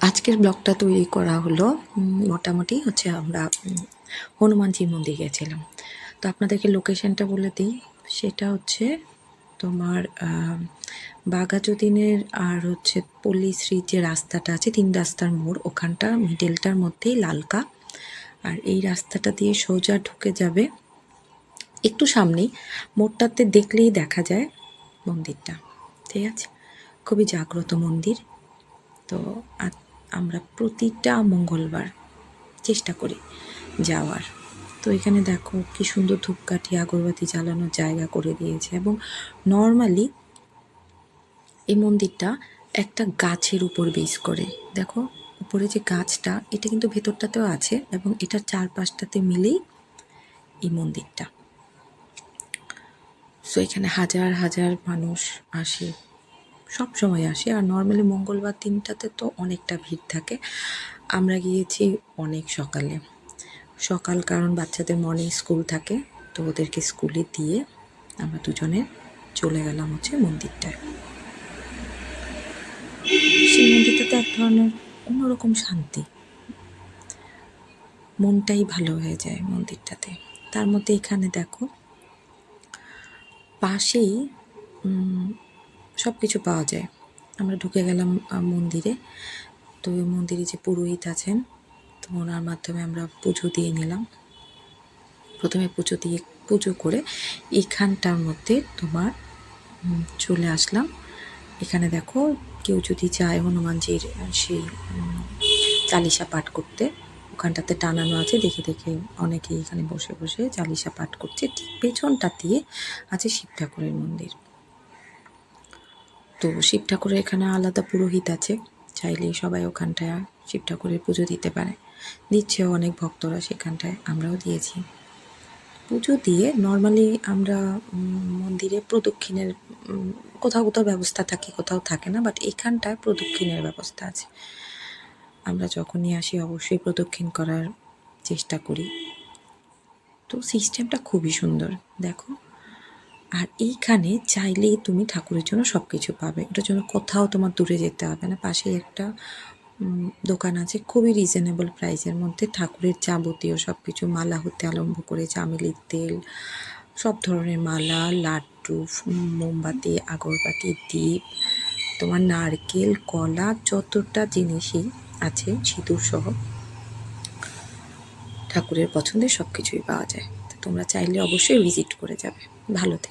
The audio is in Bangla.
আজকের ব্লগটা তৈরি করা হলো মোটামুটি হচ্ছে আমরা হনুমানজি মন্দির গেছিলাম। তো আপনাদেরকে লোকেশনটা বলে দিই, সেটা হচ্ছে তোমার বাঘাযতীনের আর হচ্ছে পল্লীশ্রীর যে রাস্তাটা আছে, 3 রাস্তার মোড়, ওখানটা মিডলটার মধ্যেই লালকা। আর এই রাস্তাটা দিয়ে সোজা ঢুকে যাবে, একটু সামনেই মোড়টাতে দেখলেই দেখা যায় মন্দিরটা। ঠিক আছে, খুবই জাগ্রত মন্দির। তো আমরা প্রতিটা মঙ্গলবার চেষ্টা করি যাওয়ার। তো এখানে দেখো কি সুন্দর ধূপকাঠি আগরবাতি জ্বালানোর জায়গা করে দিয়েছে। এবং নর্মালি এই মন্দিরটা একটা গাছের উপর বেস করে, দেখো উপরে যে গাছটা, এটা কিন্তু ভেতরটাতেও আছে এবং এটার চারপাশটাতে মিলেই এই মন্দিরটা। সো এখানে হাজার হাজার মানুষ আসে, সব সময় আসে। আর নর্মালি মঙ্গলবার দিনটাতে তো অনেকটা ভিড় থাকে। আমরা গিয়েছি অনেক সকাল, কারণ বাচ্চাদের মর্নিং স্কুল থাকে, তো ওদেরকে স্কুলে দিয়ে আমরা দুজনে চলে গেলাম হচ্ছে মন্দিরটায়। সেই মন্দিরটাতে এক ধরনের অন্যরকম শান্তি, মনটাই ভালো হয়ে যায় মন্দিরটাতে। তার মধ্যে এখানে দেখো পাশেই সব কিছু পাওয়া যায়। আমরা ঢুকে গেলাম মন্দিরে। তো ওই মন্দিরে যে পুরোহিত আছেন, তো ওনার মাধ্যমে আমরা পুজো দিয়ে নিলাম। প্রথমে পুজো করে এখানটার মধ্যে তোমার চলে আসলাম। এখানে দেখো কেউ যদি চায় হনুমানজির সেই চালিসা পাঠ করতে, ওখানটাতে টানানো আছে, দেখে দেখে অনেকেই এখানে বসে বসে চালিসা পাঠ করছে। ঠিক পেছনটা দিয়ে আছে শিব ঠাকুরের মন্দির। তো শিব ঠাকুরের এখানে আলাদা পুরোহিত আছে, চাইলেই সবাই ওখানটায় শিব ঠাকুরের পুজো দিতে পারে। দিচ্ছেও অনেক ভক্তরা সেখানটায়, আমরাও দিয়েছি। পুজো দিয়ে নর্মালি আমরা মন্দিরে প্রদক্ষিণের কোথাও কোথাও ব্যবস্থা থাকে, কোথাও থাকে না, বাট এখানটায় প্রদক্ষিণের ব্যবস্থা আছে। আমরা যখনই আসি অবশ্যই প্রদক্ষিণ করার চেষ্টা করি। তো সিস্টেমটা খুবই সুন্দর দেখো। আর এইখানে চাইলেই তুমি ঠাকুরের জন্য সব কিছু পাবে, ওটার জন্য কোথাও তোমার দূরে যেতে হবে না। পাশেই একটা দোকান আছে খুবই রিজনেবল প্রাইসের মধ্যে, ঠাকুরের যাবতীয় সব কিছু, মালা হতে আরম্ভ করে চামেলির তেল, সব ধরনের মালা, লাড্ডু, মোমবাতি, আগরবাতি, দীপ, তোমার নারকেল, কলা, যতটা জিনিসই আছে, সিঁদুর সহ ঠাকুরের পছন্দের সব কিছুই পাওয়া যায়। তো তোমরা চাইলে অবশ্যই ভিজিট করে যাবে। ভালো থেকো।